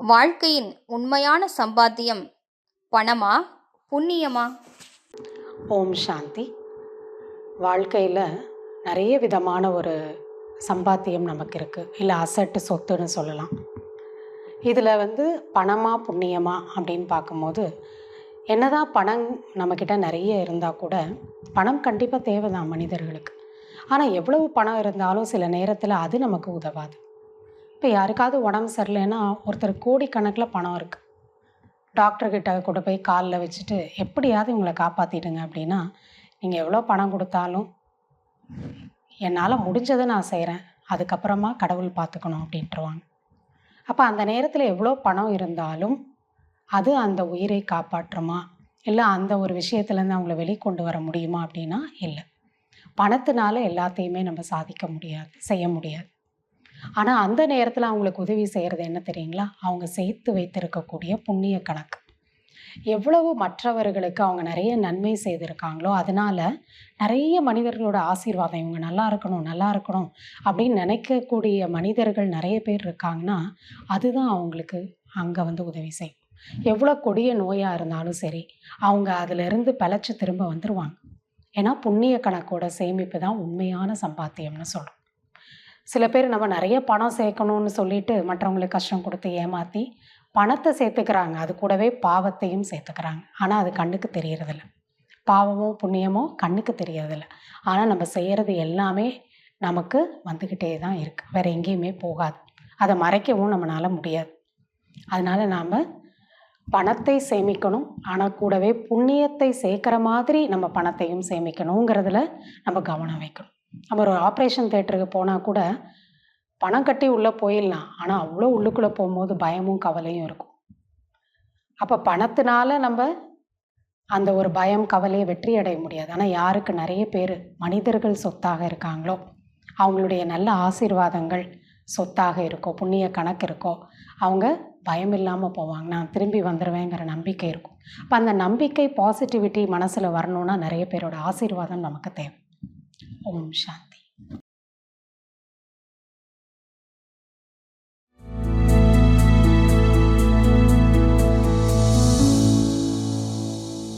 வாழ்க்கையின் உண்மையான சம்பாத்தியம் பணமா புண்ணியமா? ஓம் சாந்தி. வாழ்க்கையில் நிறைய விதமான ஒரு சம்பாத்தியம் நமக்கு இருக்குது, இல்லை அசட்டு சொத்துன்னு சொல்லலாம். இதில் பணமா புண்ணியமா அப்படின்னு பார்க்கும்போது, என்னதான் பணம் நம்மக்கிட்ட நிறைய இருந்தால் கூட பணம் கண்டிப்பாக தேவை தான் மனிதர்களுக்கு. ஆனால் எவ்வளவு பணம் இருந்தாலும் சில நேரத்தில் அது நமக்கு உதவாது. இப்போ யாருக்காவது உடம்பு சரியில்லைன்னா ஒருத்தர் கோடிக்கணக்கில் பணம் இருக்குது, டாக்டர்கிட்ட கூட போய் காலில் வச்சுட்டு எப்படியாவது இவங்களை காப்பாற்றிடுங்க அப்படின்னா, நீங்கள் எவ்வளோ பணம் கொடுத்தாலும் என்னால் முடிஞ்சதை நான் செய்கிறேன், அதுக்கப்புறமா கடவுள் பார்த்துக்கணும் அப்படின்ட்டுருவாங்க. அப்போ அந்த நேரத்தில் எவ்வளோ பணம் இருந்தாலும் அது அந்த உயிரை காப்பாற்றுமா, இல்லை அந்த ஒரு விஷயத்துலேருந்து அவங்கள வெளிக்கொண்டு வர முடியுமா அப்படின்னா இல்லை. பணத்தினால எல்லாத்தையுமே நம்ம சாதிக்க முடியாது, செய்ய முடியாது. ஆனால் அந்த நேரத்தில் அவங்களுக்கு உதவி செய்கிறது என்ன தெரியுங்களா? அவங்க சேர்த்து வைத்திருக்கக்கூடிய புண்ணிய கணக்கு. எவ்வளவு மற்றவர்களுக்கு அவங்க நிறைய நன்மை செய்திருக்காங்களோ அதனால் நிறைய மனிதர்களோட ஆசீர்வாதம், இவங்க நல்லா இருக்கணும் நல்லா இருக்கணும் அப்படின்னு நினைக்கக்கூடிய மனிதர்கள் நிறைய பேர் இருக்காங்கன்னா, அதுதான் அவங்களுக்கு அங்கே உதவி செய்யும். எவ்வளோ கொடிய நோயாக இருந்தாலும் சரி, அவங்க அதிலிருந்து பிழைச்சி திரும்ப வந்துடுவாங்க. ஏன்னா புண்ணிய கணக்கோட சேமிப்பு தான் உண்மையான சம்பாத்தியம்னு சொல்கிறோம். சில பேர் நம்ம நிறைய பணம் சேர்க்கணும்னு சொல்லிட்டு மற்றவங்களுக்கு கஷ்டம் கொடுத்து ஏமாற்றி பணத்தை சேர்த்துக்கிறாங்க, அது கூடவே பாவத்தையும் சேர்த்துக்கிறாங்க. ஆனால் அது கண்ணுக்கு தெரியறதில்ல. பாவமோ புண்ணியமோ கண்ணுக்கு தெரியறதில்ல. ஆனால் நம்ம செய்கிறது எல்லாமே நமக்கு வந்துக்கிட்டே தான் இருக்குது, வேறு எங்கேயுமே போகாது. அதை மறைக்கவும் நம்மளால் முடியாது. அதனால் நாம் பணத்தை சேமிக்கணும், ஆனால் கூடவே புண்ணியத்தை சேர்க்குற மாதிரி நம்ம பணத்தையும் சேமிக்கணுங்கிறதுல நம்ம கவனம் வைக்கணும். நம்ம ஒரு ஆப்ரேஷன் தேட்டருக்கு போனால் கூட பணம் கட்டி உள்ளே போயிடலாம், ஆனால் அவ்வளோ உள்ளுக்குள்ளே போகும்போது பயமும் கவலையும் இருக்கும். அப்போ பணத்தினால நம்ம அந்த ஒரு பயம் கவலையை வெற்றி அடைய முடியாது. ஆனால் யாருக்கு நிறைய பேர் மனிதர்கள் சொத்தாக இருக்காங்களோ, அவங்களுடைய நல்ல ஆசீர்வாதங்கள் சொத்தாக இருக்கோ, புண்ணிய கணக்கு இருக்கோ, அவங்க பயம் இல்லாமல் போவாங்க. நான் திரும்பி வந்துடுவேங்கிற நம்பிக்கை இருக்கும். அப்போ அந்த நம்பிக்கை பாசிட்டிவிட்டி மனசில் வரணுன்னா நிறைய பேரோட ஆசீர்வாதம் நமக்கு தேவை. ஓம் சாந்தி.